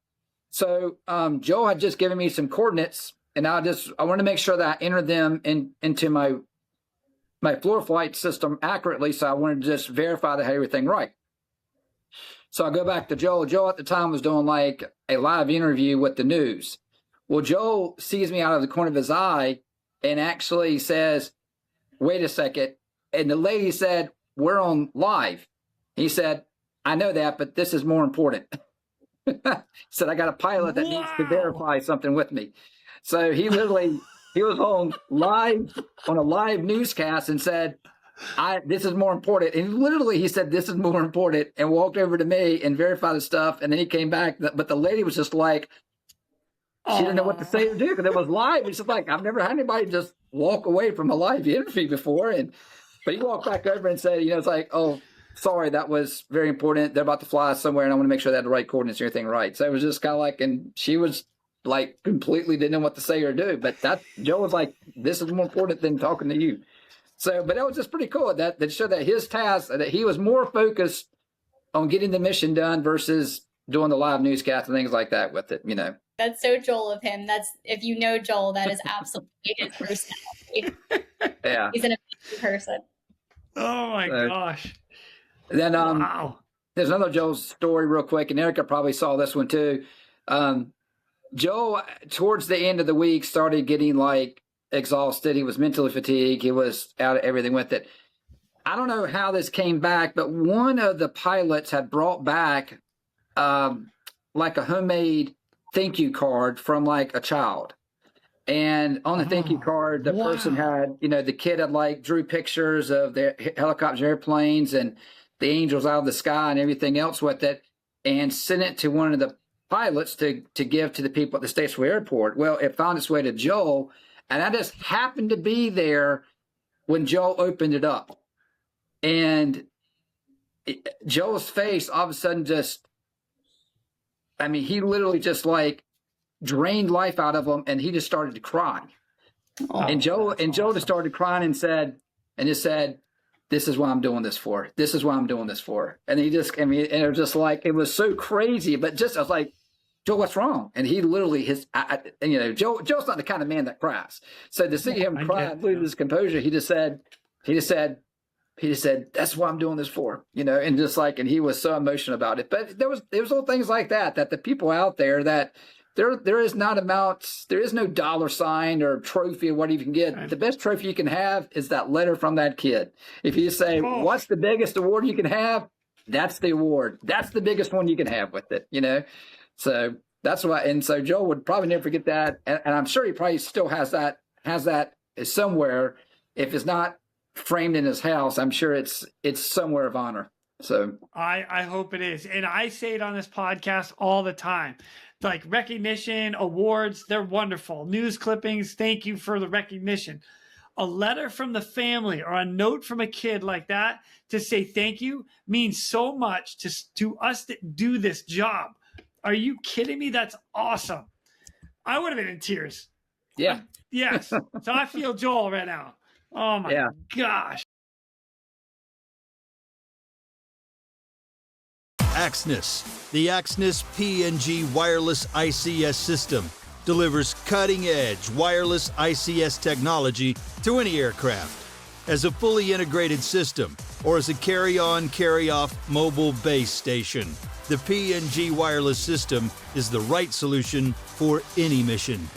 So Joe had just given me some coordinates, and I wanted to make sure that I entered them into my floor flight system accurately. So I wanted to just verify that I had everything right. So I go back to Joel. Joel at the time was doing like a live interview with the news. Well, Joel sees me out of the corner of his eye and actually says, "Wait a second." And the lady said, "We're on live." He said, "I know that, but this is more important." Said, "I got a pilot that needs to verify something with me." So he was on a live newscast and said, "This is more important." And literally he said, "This is more important," and walked over to me and verified the stuff. And then he came back. But the lady was just like, she didn't know what to say or do because it was live. It's just like, I've never had anybody just walk away from a live interview before. But he walked back over and said, it's like, "Oh, sorry, that was very important. They're about to fly somewhere, and I want to make sure they had the right coordinates and everything right." So it was just kind of like, and she was like completely didn't know what to say or do. But Joe was like, this is more important than talking to you. So, but that was just pretty cool. That showed that his task, that he was more focused on getting the mission done versus doing the live newscast and things like that with it, That's so Joel of him. If you know Joel, that is absolutely his personality. Yeah. He's an amazing person. Oh my gosh. Then wow. There's another Joel's story real quick, and Erica probably saw this one too. Joel, towards the end of the week, started getting like exhausted. He was mentally fatigued. He was out of everything with it. I don't know how this came back, but one of the pilots had brought back like a homemade thank you card from like a child. And on the thank you card, the person had, the kid had like drew pictures of the helicopters, airplanes, and the angels out of the sky and everything else with it, and sent it to one of the pilots to give to the people at the Statesville Airport. Well, it found its way to Joel, and I just happened to be there when Joel opened it up. And Joel's face all of a sudden he literally just like drained life out of him, and he just started to cry. And Joel just started crying and just said, this is what I'm doing this for. This is what I'm doing this for. And he just, and it was just like, it was so crazy, but I was like, Joel, what's wrong? And he literally, Joel's not the kind of man that cries. So to see him cry and lose his composure, he just said, that's what I'm doing this for, and just like, and he was so emotional about it. But there was little things like that the people out there that there is no dollar sign or trophy or what you can get. Right. The best trophy you can have is that letter from that kid. If you say, what's the biggest award you can have? That's the award. That's the biggest one you can have with it, So that's why, and so Joel would probably never forget that. And I'm sure he probably still has that somewhere. If it's not framed in his house, I'm sure it's somewhere of honor. So I hope it is. And I say it on this podcast all the time. Like recognition, awards, they're wonderful. News clippings, thank you for the recognition. A letter from the family or a note from a kid like that to say thank you means so much to us that do this job. Are you kidding me? That's awesome. I would have been in tears. Yeah. Yes. So I feel Joel right now. Oh my gosh. Axnis. The Axnis P&G wireless ICS system delivers cutting-edge wireless ICS technology to any aircraft as a fully integrated system or as a carry-on, carry-off mobile base station. The P&G wireless system is the right solution for any mission.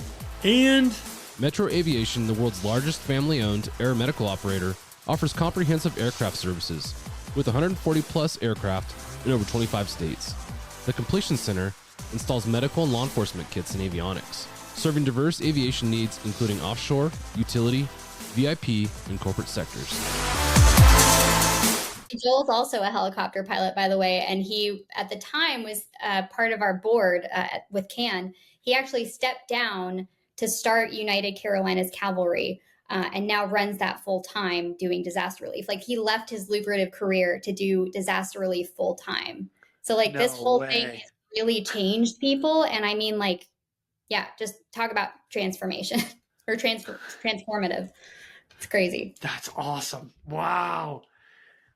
And Metro Aviation, the world's largest family-owned aeromedical operator, offers comprehensive aircraft services with 140-plus aircraft in over 25 states. The Completion Center installs medical and law enforcement kits and avionics, serving diverse aviation needs including offshore, utility, VIP, and corporate sectors. Joel's also a helicopter pilot, by the way, and he, at the time, was part of our board with CAN. He actually stepped down to start United Carolina's Cavalry, and now runs that full time doing disaster relief. Like, he left his lucrative career to do disaster relief full time. So like this whole thing has really changed people. And I mean, like, yeah, just talk about transformation or transformative. It's crazy. That's awesome. Wow.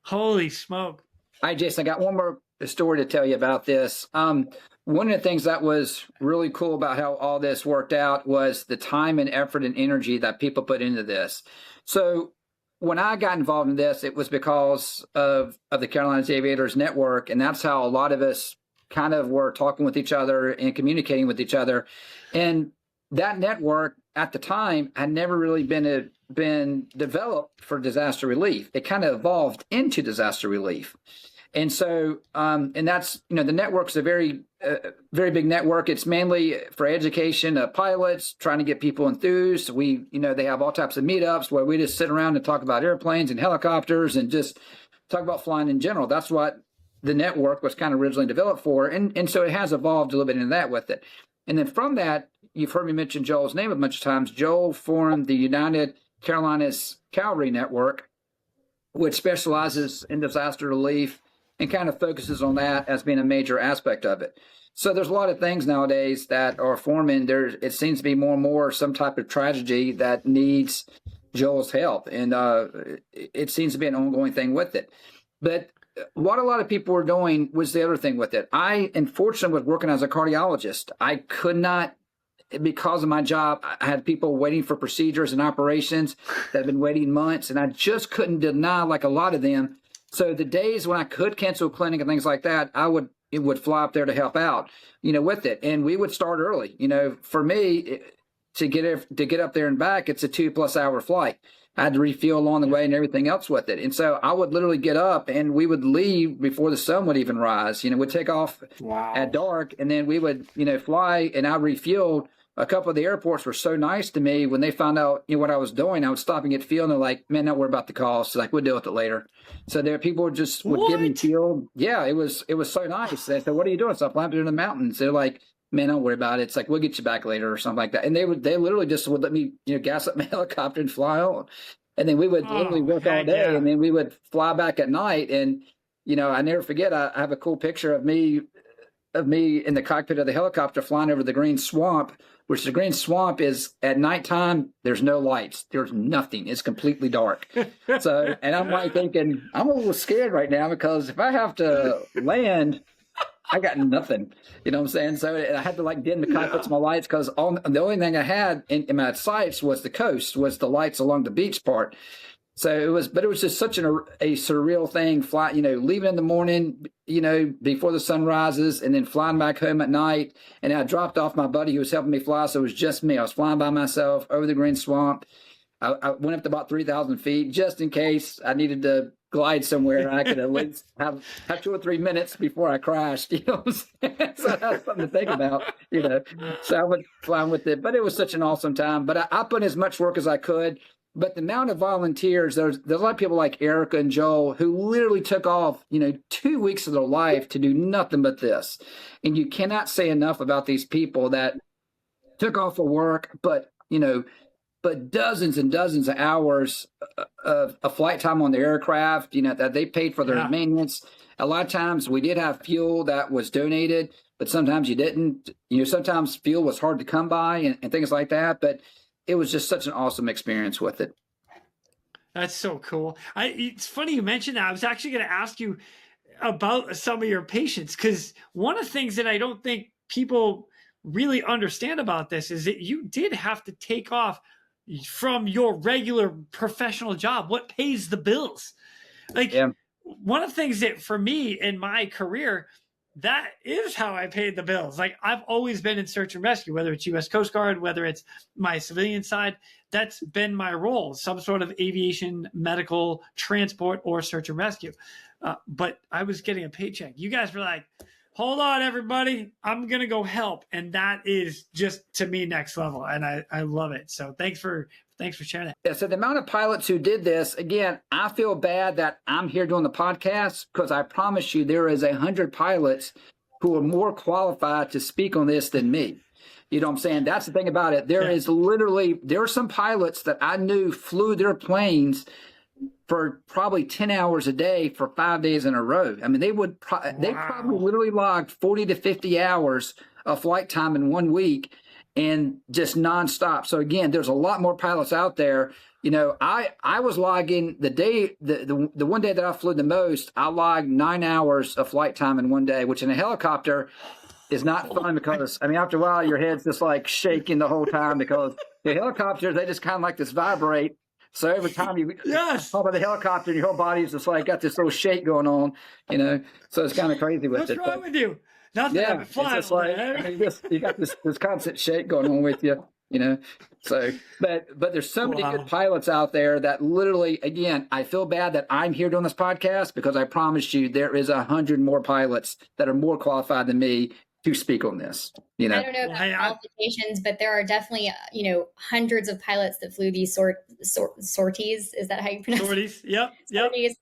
Holy smoke. Hi, Jason. I got one more story to tell you about this. One of the things that was really cool about how all this worked out was the time and effort and energy that people put into this. So when I got involved in this, it was because of the Carolina Aviators Network, and that's how a lot of us kind of were talking with each other and communicating with each other. And that network at the time had never really been developed for disaster relief. It kind of evolved into disaster relief. And so, and that's, the network's a very big network. It's mainly for education of pilots, trying to get people enthused. They have all types of meetups where we just sit around and talk about airplanes and helicopters and just talk about flying in general. That's what the network was kind of originally developed for. And so it has evolved a little bit into that with it. And then from that, you've heard me mention Joel's name a bunch of times. Joel formed the United Carolina's Cavalry Network, which specializes in disaster relief and kind of focuses on that as being a major aspect of it. So there's a lot of things nowadays that are forming. It seems to be more and more some type of tragedy that needs Joel's help, and it seems to be an ongoing thing with it. But what a lot of people were doing was the other thing with it. I, unfortunately, was working as a cardiologist. I could not, because of my job, I had people waiting for procedures and operations that had been waiting months, and I just couldn't deny like a lot of them. So the days when I could cancel a clinic and things like that, it would fly up there to help out, with it. And we would start early. For me, to get up there and back, it's a 2+ hour flight. I had to refuel along the way and everything else with it. And so I would literally get up and we would leave before the sun would even rise. We'd take off at dark, and then we would, fly, and I refueled. A couple of the airports were so nice to me when they found out what I was doing. I would stop and get fuel, and they're like, "Man, don't worry about the cost. Like, we'll deal with it later." So there, people would give me fuel. Yeah, it was so nice. They said, "What are you doing?" So I'm climbing in the mountains. They're like, "Man, don't worry about it. It's like, we'll get you back later," or something like that. And they literally just would let me, gas up my helicopter and fly on. And then we would literally work all day, and then we would fly back at night. And, I never forget, I have a cool picture of me in the cockpit of the helicopter flying over the Green Swamp, which the Green Swamp is at nighttime. There's no lights. There's nothing. It's completely dark. So, and I'm like thinking, I'm a little scared right now, because if I have to land, I got nothing. You know what I'm saying? So I had to dim the cockpits, my lights, because the only thing I had in my sights was the coast, was the lights along the beach part. So it was just such a surreal thing. Leaving in the morning, before the sun rises, and then flying back home at night. And I dropped off my buddy who was helping me fly, so it was just me. I was flying by myself over the Green Swamp. I went up to about 3,000 feet just in case I needed to glide somewhere. I could at least have 2 or 3 minutes before I crashed. You know what I'm saying? So that's something to think about. So I went flying with it, but it was such an awesome time. But I put in as much work as I could. But the amount of volunteers, there's a lot of people like Erica and Joel who literally took off, 2 weeks of their life to do nothing but this. And you cannot say enough about these people that took off of work, but dozens and dozens of hours of flight time on the aircraft, that they paid for their maintenance. A lot of times we did have fuel that was donated, but sometimes you didn't. Sometimes fuel was hard to come by and things like that. But it was just such an awesome experience with it. That's so cool. It's funny you mentioned that. I was actually going to ask you about some of your patients, because one of the things that I don't think people really understand about this is that you did have to take off from your regular professional job. What pays the bills? One of the things that for me in my career, that is how I paid the bills. I've always been in search and rescue, whether it's U.S. Coast Guard, whether it's my civilian side. That's been my role, some sort of aviation, medical, transport, or search and rescue. But I was getting a paycheck. You guys were like, hold on, everybody, I'm going to go help. And that is just, to me, next level. And I love it. So thanks for sharing that. Yeah, so the amount of pilots who did this, again, I feel bad that I'm here doing the podcast, because I promise you there is 100 pilots who are more qualified to speak on this than me. You know what I'm saying? That's the thing about it. There are some pilots that I knew flew their planes for probably 10 hours a day for 5 days in a row. I mean, they probably literally logged 40 to 50 hours of flight time in 1 week, and just nonstop. So again, there's a lot more pilots out there. I was logging the one day that I flew the most, I logged 9 hours of flight time in 1 day, which in a helicopter is not fun, because after a while your head's just shaking the whole time, because the helicopters, they just kind of this vibrate. So every time you hop on the helicopter, your whole body's just got this little shake going on, So it's kind of crazy with it. What's wrong with you? Nothing. Yeah, it's just you got this constant shake going on with you, So, but there's so many good pilots out there that literally, again, I feel bad that I'm here doing this podcast, because I promise you there is 100 more pilots that are more qualified than me to speak on this. I don't know about qualifications, but there are definitely, hundreds of pilots that flew these sorties. Is that how you pronounce it? Sorties. Yep. Sorties.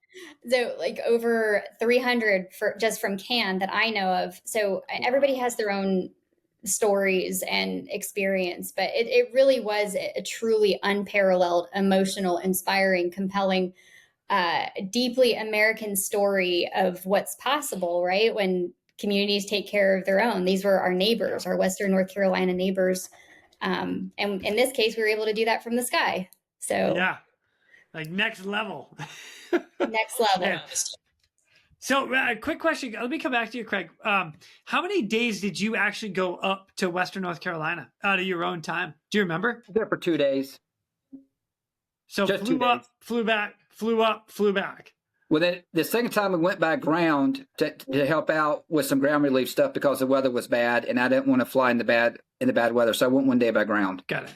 So over 300 just from CAN that I know of. So everybody has their own stories and experience, but it really was a truly unparalleled, emotional, inspiring, compelling deeply American story of what's possible, right? When communities take care of their own. These were our neighbors, our Western North Carolina neighbors. And in this case, we were able to do that from the sky. So yeah, like next level. next level. Yeah. So quick question. Let me come back to you, Craig. How many days did you actually go up to Western North Carolina out of your own time? Do you remember? There for 2 days. So Just flew 2 up, days. flew back, flew up, flew back. Well, then the second time we went by ground to help out with some ground relief stuff because the weather was bad, and I didn't want to fly in the bad weather, so I went 1 day by ground. Got it.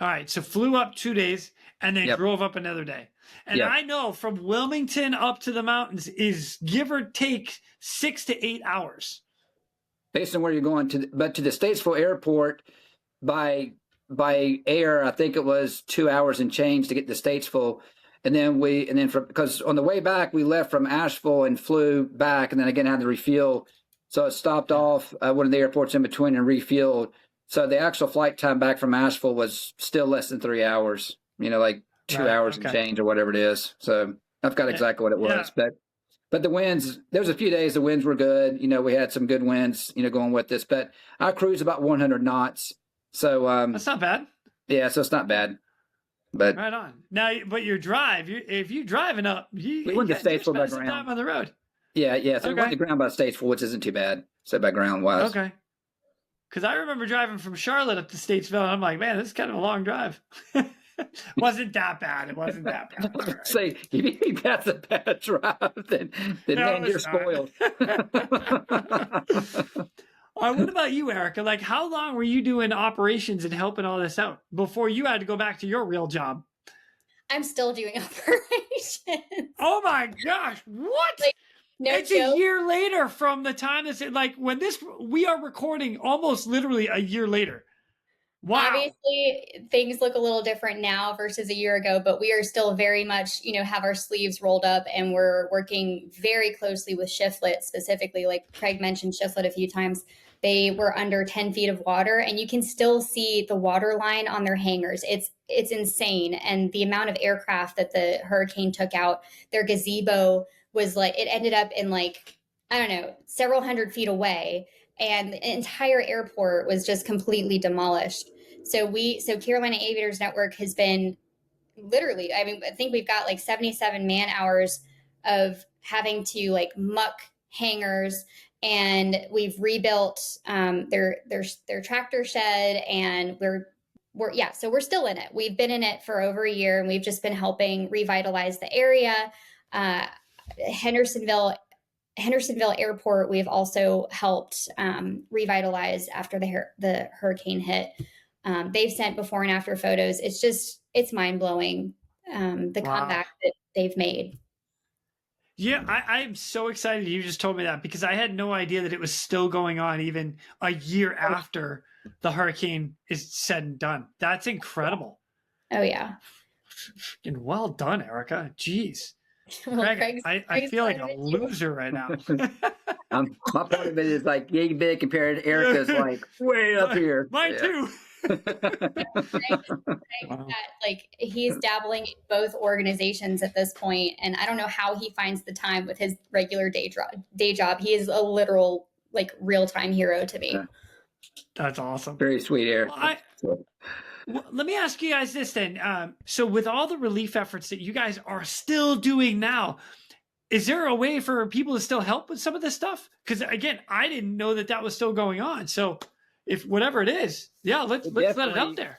All right. So flew up 2 days and then drove up another day. And I know from Wilmington up to the mountains is give or take 6 to 8 hours. Based on where you're going to, but to the Statesville airport by air, I think it was 2 hours and change to get to Statesville. And then because on the way back, we left from Asheville and flew back, and then again had to refuel. So it stopped off one of the airports in between and refueled. So the actual flight time back from Asheville was still less than 3 hours, like 2 hours and change or whatever it is. So I've got exactly what it was. Yeah. But the winds, there was a few days the winds were good. We had some good winds, going with this. But I cruised about 100 knots. So that's not bad. Yeah, so it's not bad. But right on. Now, but your drive, if you're driving up, we went to Statesville by ground. Time on the road. Yeah. So we went to ground by Statesville, which isn't too bad. So by ground wise. Okay. Because I remember driving from Charlotte up to Statesville, and I'm like, man, this is kind of a long drive. Wasn't that bad. It wasn't that bad. Right. Say, if you think that's a bad drive, then man, you're spoiled. What about you, Erica? Like, how long were you doing operations and helping all this out before you had to go back to your real job? I'm still doing operations. Oh my gosh. What? No it's joke. A year later from the time we are recording almost literally a year later. Wow. Obviously, things look a little different now versus a year ago, but we are still very much, have our sleeves rolled up, and we're working very closely with Shiflet specifically. Like Craig mentioned Shiflet a few times. They were under 10 feet of water, and you can still see the water line on their hangars. It's insane. And the amount of aircraft that the hurricane took out, their gazebo was it ended up in several hundred feet away. And the entire airport was just completely demolished. So Carolina Aviators Network has been literally, I think we've got 77 man hours of having to muck hangars, and we've rebuilt their tractor shed, and so we're still in it. We've been in it for over a year, and we've just been helping revitalize the area. Hendersonville Airport, we've also helped revitalize after the hurricane hit. They've sent before and after photos. It's mind blowing, the comeback that they've made. Yeah, I'm so excited you just told me that, because I had no idea that it was still going on even a year after the hurricane is said and done. That's incredible. Oh, yeah. And well done, Erica. Jeez. Well, Craig, I feel like a loser right now. My part of it is yay big compared to Erica's way up here. Mine too. He's dabbling in both organizations at this point, and I don't know how he finds the time with his regular day job. He is a literal real-time hero to me. That's awesome. Very sweet, Eric. Well, let me ask you guys this then. So with all the relief efforts that you guys are still doing now, is there a way for people to still help with some of this stuff? Because again, I didn't know that was still going on. So if whatever it is, let's let it out there.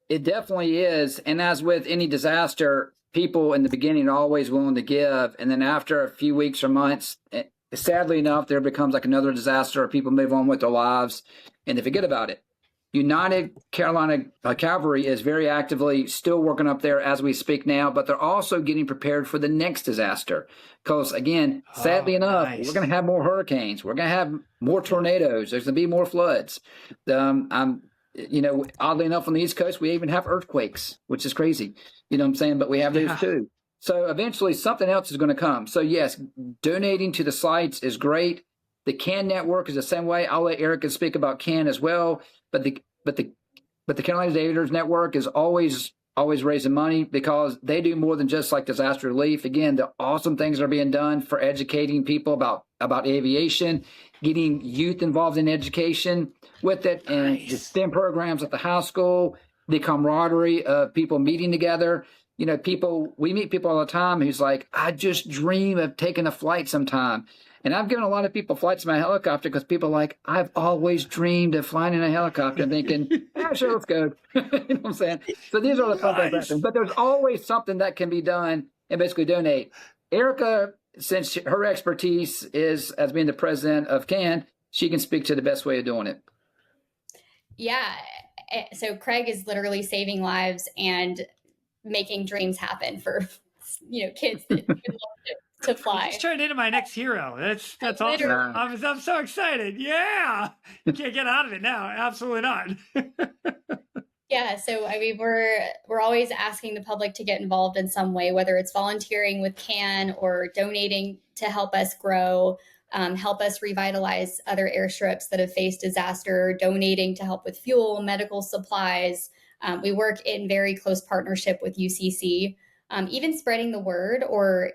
It definitely is. And as with any disaster, people in the beginning are always willing to give. And then after a few weeks or months, sadly enough, there becomes another disaster. People move on with their lives and they forget about it. United Carolina Cavalry is very actively still working up there as we speak now, but they're also getting prepared for the next disaster. Because, again, sadly enough, we're going to have more hurricanes. We're going to have more tornadoes. There's going to be more floods. Oddly enough, on the East Coast, we even have earthquakes, which is crazy. You know what I'm saying? But we have those too. So eventually something else is going to come. So, yes, donating to the sites is great. The CAN network is the same way. I'll let Erica speak about CAN as well. But the Carolina Aviators Network is always always raising money because they do more than just like disaster relief. Again, the awesome things are being done for educating people about aviation, getting youth involved in education with it, and the STEM programs at the high school, the camaraderie of people meeting together. You know, we meet people all the time who's like, I just dream of taking a flight sometime. And I've given a lot of people flights in my helicopter because people are like, I've always dreamed of flying in a helicopter, thinking, yeah, sure, let's go. You know what I'm saying? So these are the fun things that happen. But there's always something that can be done and basically donate. Erica, since her expertise is as being the president of CAN, she can speak to the best way of doing it. Yeah. So Craig is literally saving lives and making dreams happen for, kids that would love to fly. He's turned into my next hero. That's awesome. I'm so excited. Yeah. You can't get out of it now. Absolutely not. Yeah. So, I mean, we're always asking the public to get involved in some way, whether it's volunteering with CAN or donating to help us grow, help us revitalize other airstrips that have faced disaster, donating to help with fuel, medical supplies. We work in very close partnership with UCC, even spreading the word, or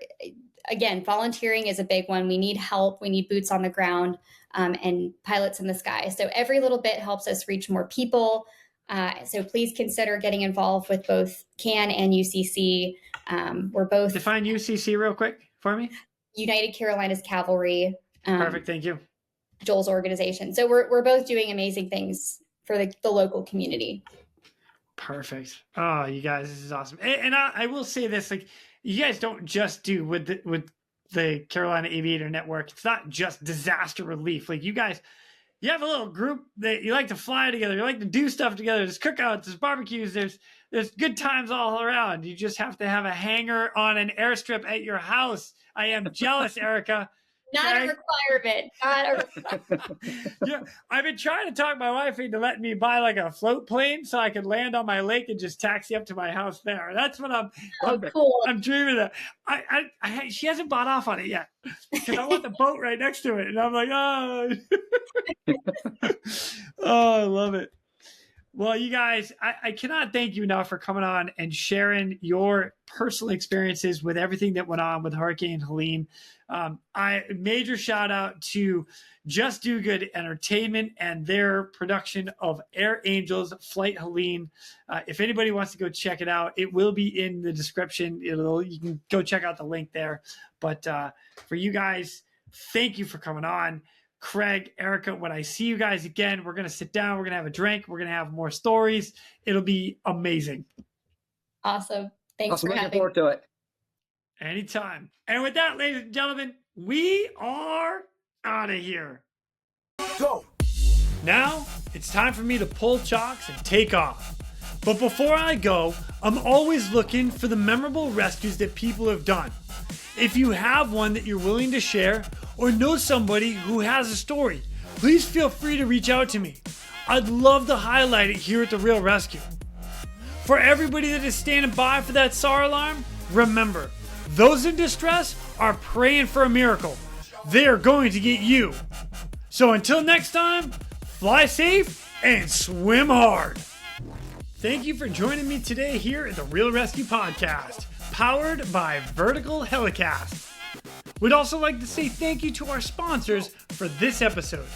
again, volunteering is a big one. We need help. We need boots on the ground and pilots in the sky. So every little bit helps us reach more people. So please consider getting involved with both CAN and UCC. We're both— Define UCC real quick for me. United Carolinas Cavalry. Perfect. Thank you. Joel's organization. So we're both doing amazing things for the local community. Perfect. Oh, you guys, this is awesome. And I will say this, like, you guys don't just do with the Carolina Aviator Network. It's not just disaster relief. Like, you guys, you have a little group that you like to fly together. You like to do stuff together. There's cookouts, there's barbecues, there's good times all around. You just have to have a hangar on an airstrip at your house. I am jealous, Erica. Not a requirement. Yeah, I've been trying to talk my wife into letting me buy like a float plane so I can land on my lake and just taxi up to my house there. That's what cool. I'm dreaming of. She hasn't bought off on it yet because I want the boat right next to it, and I'm like, oh, oh, I love it. Well, you guys, I cannot thank you enough for coming on and sharing your personal experiences with everything that went on with Hurricane Helene. Major shout out to Just Do Good Entertainment and their production of Air Angels Flight Helene. If anybody wants to go check it out, it will be in the description. You can go check out the link there. But for you guys, thank you for coming on. Craig, Erica, when I see you guys again, we're going to sit down, we're going to have a drink, we're going to have more stories. It'll be amazing. Awesome. Thanks for having me. Looking forward to it. Anytime. And with that, ladies and gentlemen, we are out of here. Go. Now it's time for me to pull chocks and take off. But before I go, I'm always looking for the memorable rescues that people have done. If you have one that you're willing to share or know somebody who has a story, please feel free to reach out to me. I'd love to highlight it here at the Real ResQ. For everybody that is standing by for that SAR alarm, remember, those in distress are praying for a miracle. They are going to get you. So until next time, fly safe and swim hard. Thank you for joining me today here at the Real ResQ Podcast, powered by Vertical Helicast. We'd also like to say thank you to our sponsors for this episode.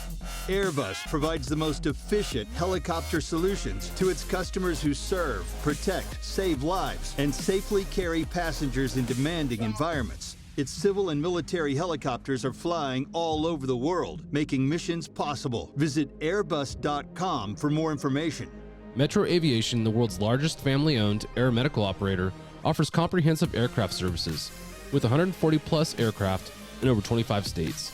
Airbus provides the most efficient helicopter solutions to its customers who serve, protect, save lives, and safely carry passengers in demanding environments. Its civil and military helicopters are flying all over the world, making missions possible. Visit airbus.com for more information. Metro Aviation, the world's largest family-owned air medical operator, offers comprehensive aircraft services with 140-plus aircraft in over 25 states.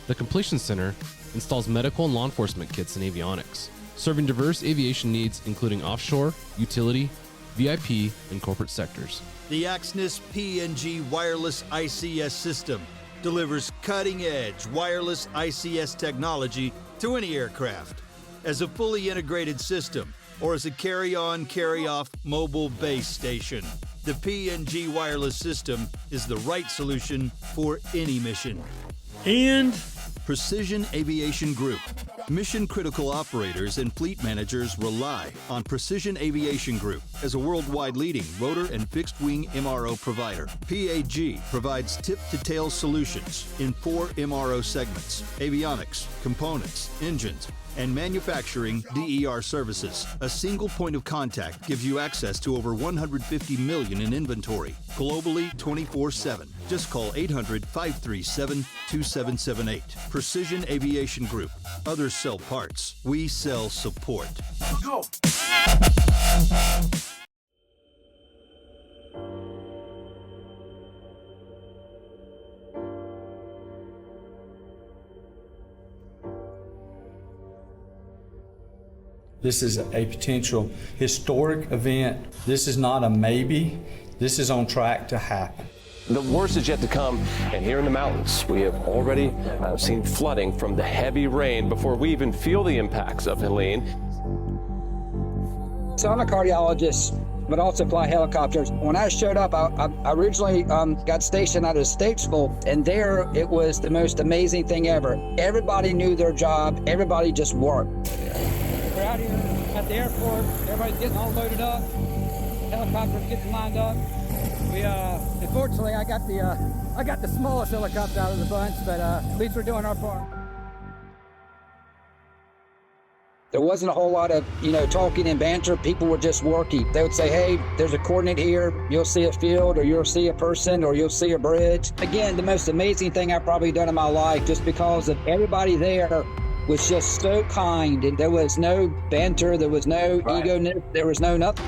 The Completion Center installs medical and law enforcement kits and avionics, serving diverse aviation needs including offshore, utility, VIP, and corporate sectors. The Axnis PNG wireless ICS system delivers cutting-edge wireless ICS technology to any aircraft as a fully integrated system or as a carry-on, carry-off mobile base station. The PNG wireless system is the right solution for any mission. And Precision Aviation Group, Mission-critical operators and fleet managers rely on Precision Aviation Group as a worldwide leading rotor and fixed-wing MRO provider. PAG provides tip-to-tail solutions in 4 MRO segments: avionics, components, engines, and manufacturing DER services. A single point of contact gives you access to over 150 million in inventory, globally 24/7. Just call 800-537-2778. Precision Aviation Group. Others sell parts. We sell support. Go! This is a potential historic event. This is not a maybe. This is on track to happen. The worst is yet to come, and here in the mountains, we have already seen flooding from the heavy rain before we even feel the impacts of Helene. So I'm a cardiologist, but also fly helicopters. When I showed up, I originally got stationed out of Statesville, and there it was the most amazing thing ever. Everybody knew their job. Everybody just worked. We're out here at the airport. Everybody's getting all loaded up. Helicopters getting lined up. We unfortunately I got the smallest helicopter out of the bunch, but at least we're doing our part. There wasn't a whole lot of, talking and banter. People were just working. They would say, hey, there's a coordinate here. You'll see a field, or you'll see a person, or you'll see a bridge. Again, the most amazing thing I've probably done in my life, just because of everybody there was just so kind, and there was no banter, there was no ego, there was no nothing.